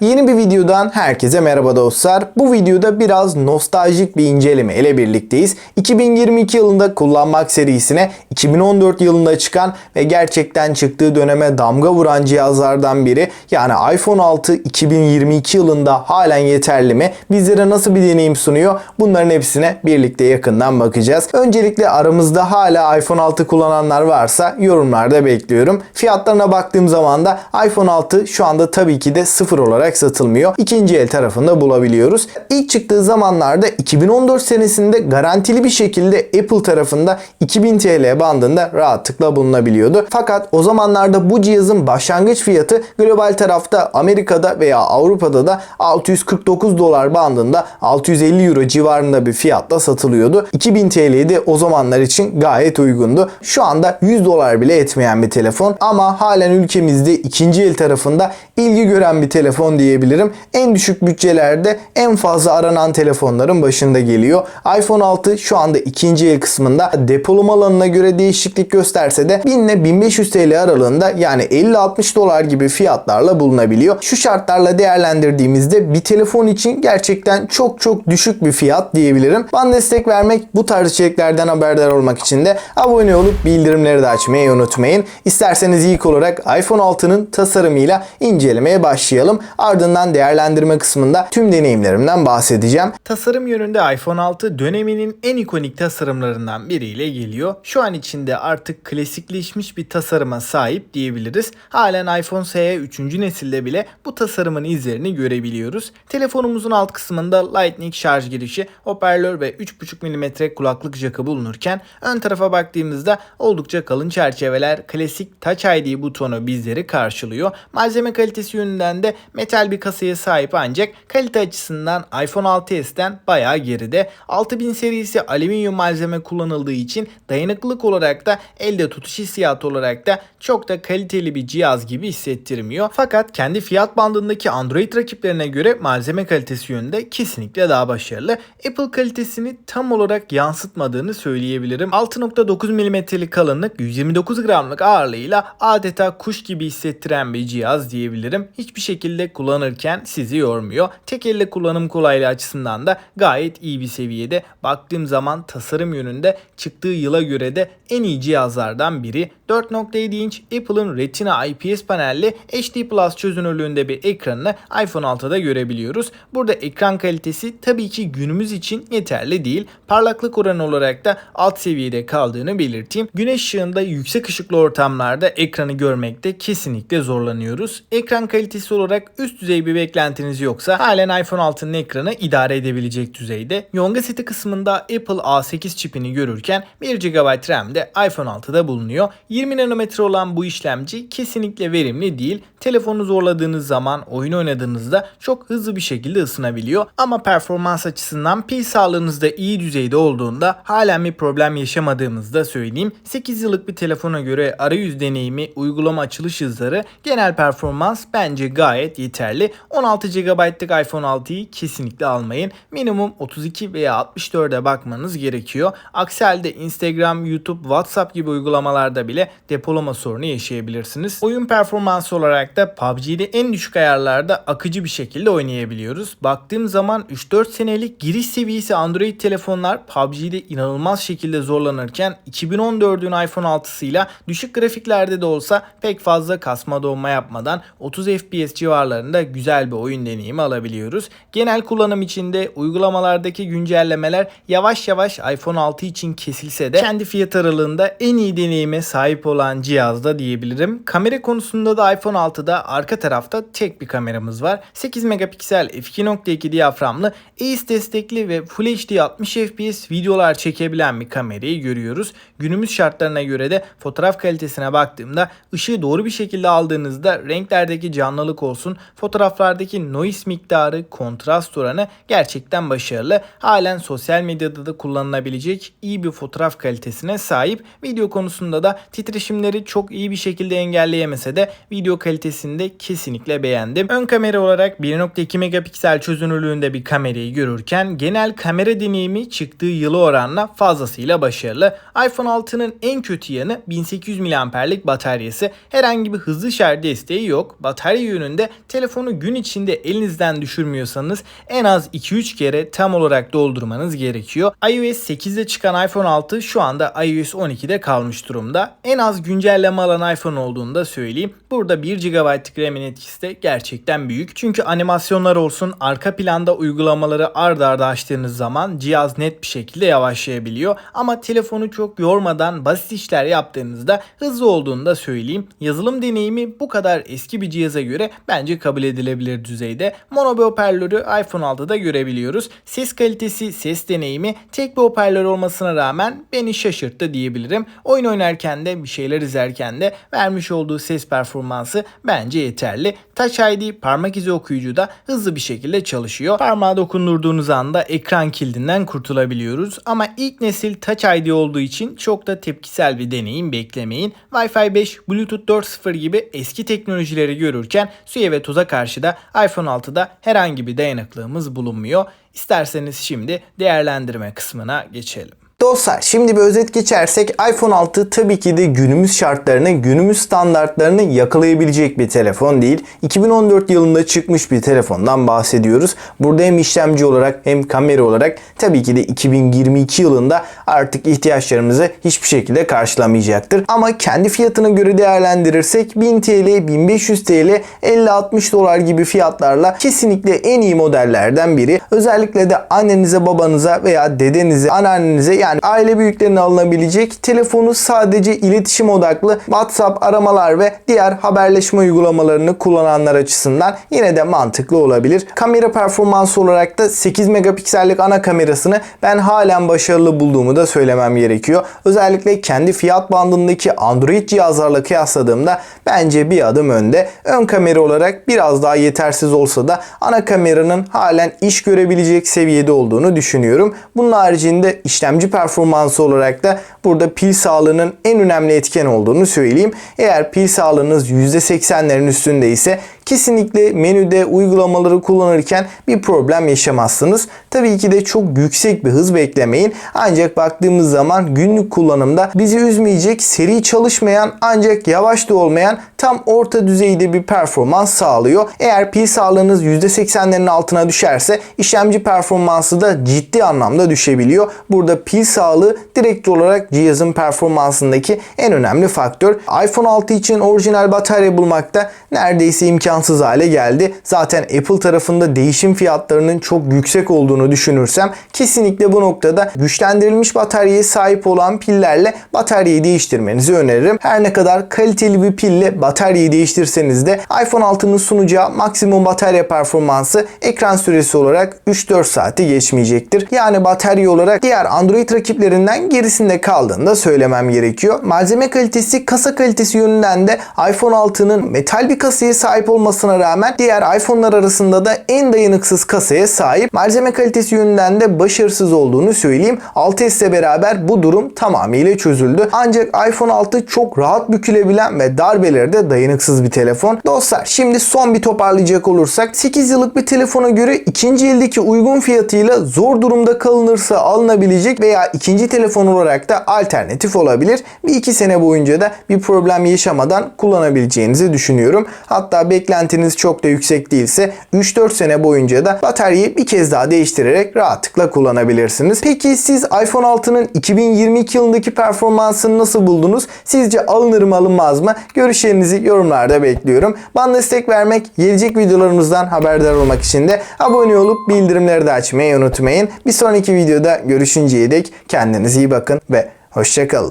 Yeni bir videodan herkese merhaba dostlar. Bu videoda biraz nostaljik bir inceleme ile birlikteyiz. 2022 yılında kullanmak serisine 2014 yılında çıkan ve gerçekten çıktığı döneme damga vuran cihazlardan biri. Yani iPhone 6 2022 yılında halen yeterli mi? Bizlere nasıl bir deneyim sunuyor? Bunların hepsine birlikte yakından bakacağız. Öncelikle aramızda hala iPhone 6 kullananlar varsa yorumlarda bekliyorum. Fiyatlarına baktığım zaman da iPhone 6 şu anda tabii ki de sıfır olarak satılmıyor. İkinci el tarafında bulabiliyoruz. İlk çıktığı zamanlarda 2014 senesinde garantili bir şekilde Apple tarafında 2000 TL bandında rahatlıkla bulunabiliyordu. Fakat o zamanlarda bu cihazın başlangıç fiyatı global tarafta Amerika'da veya Avrupa'da da 649 dolar bandında 650 euro civarında bir fiyatla satılıyordu. 2000 TL de o zamanlar için gayet uygundu. Şu anda 100 dolar bile etmeyen bir telefon ama halen ülkemizde ikinci el tarafında ilgi gören bir telefon diyebilirim. En düşük bütçelerde en fazla aranan telefonların başında geliyor. iPhone 6 şu anda ikinci el kısmında depolama alanına göre değişiklik gösterse de 1000 ile 1500 TL aralığında yani 50-60 dolar gibi fiyatlarla bulunabiliyor. Şu şartlarla değerlendirdiğimizde bir telefon için gerçekten çok düşük bir fiyat diyebilirim. Bana destek vermek, bu tarz içeriklerden haberdar olmak için de abone olup bildirimleri de açmayı unutmayın. İsterseniz ilk olarak iPhone 6'nın tasarımıyla incelemeye başlayalım. Ardından değerlendirme kısmında tüm deneyimlerimden bahsedeceğim. Tasarım yönünde iPhone 6 döneminin en ikonik tasarımlarından biriyle geliyor. Şu an içinde artık klasikleşmiş bir tasarıma sahip diyebiliriz. Halen iPhone SE 3. nesilde bile bu tasarımın izlerini görebiliyoruz. Telefonumuzun alt kısmında Lightning şarj girişi, hoparlör ve 3.5 mm kulaklık jackı bulunurken ön tarafa baktığımızda oldukça kalın çerçeveler, klasik Touch ID butonu bizleri karşılıyor. Malzeme kalitesi yönünden de metal bir kasaya sahip ancak kalite açısından iPhone 6s'ten bayağı geride. 6000 serisi alüminyum malzeme kullanıldığı için dayanıklılık olarak da elde tutuş hissiyatı olarak da çok da kaliteli bir cihaz gibi hissettirmiyor. Fakat kendi fiyat bandındaki Android rakiplerine göre malzeme kalitesi yönünde kesinlikle daha başarılı. Apple kalitesini tam olarak yansıtmadığını söyleyebilirim. 6.9 mm'lik kalınlık, 129 gramlık ağırlığıyla adeta kuş gibi hissettiren bir cihaz diyebilirim. Hiçbir şekilde kullanırken sizi yormuyor. Tek elle kullanım kolaylığı açısından da gayet iyi bir seviyede. Baktığım zaman tasarım yönünde çıktığı yıla göre de en iyi cihazlardan biri. 4.7 inç Apple'ın Retina IPS panelli HD Plus çözünürlüğünde bir ekranını iPhone 6'da görebiliyoruz. Burada ekran kalitesi tabii ki günümüz için yeterli değil. Parlaklık oranı olarak da alt seviyede kaldığını belirteyim. Güneş ışığında yüksek ışıklı ortamlarda ekranı görmekte kesinlikle zorlanıyoruz. Ekran kalitesi olarak üst düzey bir beklentiniz yoksa halen iPhone 6'nın ekranı idare edebilecek düzeyde. Yonga seti kısmında Apple A8 çipini görürken 1 GB RAM de iPhone 6'da bulunuyor. 20 nanometre olan bu işlemci kesinlikle verimli değil. Telefonu zorladığınız zaman oyun oynadığınızda çok hızlı bir şekilde ısınabiliyor. Ama performans açısından pil sağlığınızda iyi düzeyde olduğunda halen bir problem yaşamadığımızı da söyleyeyim. 8 yıllık bir telefona göre arayüz deneyimi, uygulama açılış hızları, genel performans bence gayet yeterli. 16 GB'lık iPhone 6'yı kesinlikle almayın. Minimum 32 veya 64'e bakmanız gerekiyor. Aksi halde Instagram, YouTube, WhatsApp gibi uygulamalarda bile depolama sorunu yaşayabilirsiniz. Oyun performansı olarak da PUBG'de en düşük ayarlarda akıcı bir şekilde oynayabiliyoruz. Baktığım zaman 3-4 senelik giriş seviyesi Android telefonlar PUBG'de inanılmaz şekilde zorlanırken 2014'ün iPhone 6'sıyla düşük grafiklerde de olsa pek fazla kasma donma yapmadan 30 FPS civarlarında güzel bir oyun deneyimi alabiliyoruz. Genel kullanım içinde uygulamalardaki güncellemeler yavaş yavaş iPhone 6 için kesilse de kendi fiyat aralığında en iyi deneyime sahip olan cihazda diyebilirim. Kamera konusunda da iPhone 6'da arka tarafta tek bir kameramız var. 8 megapiksel f2.2 diyaframlı, EIS destekli ve Full HD 60 FPS videolar çekebilen bir kamerayı görüyoruz. Günümüz şartlarına göre de fotoğraf kalitesine baktığımda ışığı doğru bir şekilde aldığınızda renklerdeki canlılık olsun, fotoğraflardaki noise miktarı, kontrast oranı gerçekten başarılı. Halen sosyal medyada da kullanılabilecek iyi bir fotoğraf kalitesine sahip. Video konusunda da titreşimleri çok iyi bir şekilde engelleyemese de video kalitesini de kesinlikle beğendim. Ön kamera olarak 1.2 megapiksel çözünürlüğünde bir kamerayı görürken genel kamera deneyimi çıktığı yılı oranla fazlasıyla başarılı. iPhone 6'nın en kötü yanı 1800 mAh'lik bataryası. Herhangi bir hızlı şarj desteği yok. Batarya yönünde telefon telefonu gün içinde elinizden düşürmüyorsanız en az 2-3 kere tam olarak doldurmanız gerekiyor. iOS 8'de çıkan iPhone 6 şu anda iOS 12'de kalmış durumda. En az güncelleme alan iPhone olduğunu da söyleyeyim. Burada 1 GB'lık RAM'in etkisi de gerçekten büyük. Çünkü animasyonlar olsun, arka planda uygulamaları ard arda açtığınız zaman cihaz net bir şekilde yavaşlayabiliyor. Ama telefonu çok yormadan basit işler yaptığınızda hızlı olduğunu da söyleyeyim. Yazılım deneyimi bu kadar eski bir cihaza göre bence kabul edilebilir düzeyde. Mono bir hoparlörü iPhone 6'da görebiliyoruz. Ses kalitesi, ses deneyimi tek bir hoparlör olmasına rağmen beni şaşırttı diyebilirim. Oyun oynarken de bir şeyler izlerken de vermiş olduğu ses performansı bence yeterli. Touch ID parmak izi okuyucu da hızlı bir şekilde çalışıyor. Parmağı dokundurduğunuz anda ekran kildinden kurtulabiliyoruz. Ama ilk nesil Touch ID olduğu için çok da tepkisel bir deneyim beklemeyin. Wi-Fi 5, Bluetooth 4.0 gibi eski teknolojileri görürken suya ve toza karşı da iPhone 6'da herhangi bir dayanıklılığımız bulunmuyor. İsterseniz şimdi değerlendirme kısmına geçelim. Dostlar, şimdi bir özet geçersek iPhone 6 tabii ki de günümüz şartlarını, günümüz standartlarını yakalayabilecek bir telefon değil. 2014 yılında çıkmış bir telefondan bahsediyoruz. Burada hem işlemci olarak hem kamera olarak tabii ki de 2022 yılında artık ihtiyaçlarımızı hiçbir şekilde karşılamayacaktır. Ama kendi fiyatına göre değerlendirirsek 1000 TL, 1500 TL, 50-60 dolar gibi fiyatlarla kesinlikle en iyi modellerden biri. Özellikle de annenize, babanıza veya dedenize, anneannenize, yani aile büyüklerine alınabilecek, telefonu sadece iletişim odaklı WhatsApp, aramalar ve diğer haberleşme uygulamalarını kullananlar açısından yine de mantıklı olabilir. Kamera performansı olarak da 8 megapiksellik ana kamerasını ben halen başarılı bulduğumu da söylemem gerekiyor. Özellikle kendi fiyat bandındaki Android cihazlarla kıyasladığımda bence bir adım önde. Ön kamera olarak biraz daha yetersiz olsa da ana kameranın halen iş görebilecek seviyede olduğunu düşünüyorum. Bunun haricinde işlemci performansı olarak da burada pil sağlığının en önemli etken olduğunu söyleyeyim. Eğer pil sağlığınız %80'lerin üstünde ise kesinlikle menüde uygulamaları kullanırken bir problem yaşamazsınız. Tabii ki de çok yüksek bir hız beklemeyin. Ancak baktığımız zaman günlük kullanımda bizi üzmeyecek, seri çalışmayan ancak yavaş da olmayan tam orta düzeyde bir performans sağlıyor. Eğer pil sağlığınız %80'lerin altına düşerse işlemci performansı da ciddi anlamda düşebiliyor. Burada pil sağlığı direkt olarak cihazın performansındaki en önemli faktör. iPhone 6 için orijinal batarya bulmakta neredeyse imkansız hale geldi. Zaten Apple tarafında değişim fiyatlarının çok yüksek olduğunu düşünürsem kesinlikle bu noktada güçlendirilmiş bataryaya sahip olan pillerle bataryayı değiştirmenizi öneririm. Her ne kadar kaliteli bir pille bataryayı değiştirseniz de iPhone 6'nın sunacağı maksimum batarya performansı ekran süresi olarak 3-4 saati geçmeyecektir. Yani batarya olarak diğer Android rakiplerinden gerisinde kaldığını da söylemem gerekiyor. Malzeme kalitesi, kasa kalitesi yönünden de iPhone 6'nın metal bir kasaya sahip olmasına rağmen diğer iPhone'lar arasında da en dayanıksız kasaya sahip. Malzeme kalitesi yönünden de başarısız olduğunu söyleyeyim. 6s ile beraber bu durum tamamıyla çözüldü. Ancak iPhone 6 çok rahat bükülebilen ve darbelerde dayanıksız bir telefon. Dostlar, şimdi son bir toparlayacak olursak 8 yıllık bir telefona göre ikinci eldeki uygun fiyatıyla zor durumda kalınırsa alınabilecek veya ikinci telefon olarak da alternatif olabilir. Bir iki sene boyunca da bir problem yaşamadan kullanabileceğinizi düşünüyorum. Hatta beklentiniz çok da yüksek değilse 3-4 sene boyunca da bataryayı bir kez daha değiştirerek rahatlıkla kullanabilirsiniz. Peki siz iPhone 6'nın 2022 yılındaki performansını nasıl buldunuz? Sizce alınır mı alınmaz mı? Görüşlerinizi yorumlarda bekliyorum. Bana destek vermek, gelecek videolarımızdan haberdar olmak için de abone olup bildirimleri de açmayı unutmayın. Bir sonraki videoda görüşünceye dek kendinize iyi bakın ve hoşça kalın.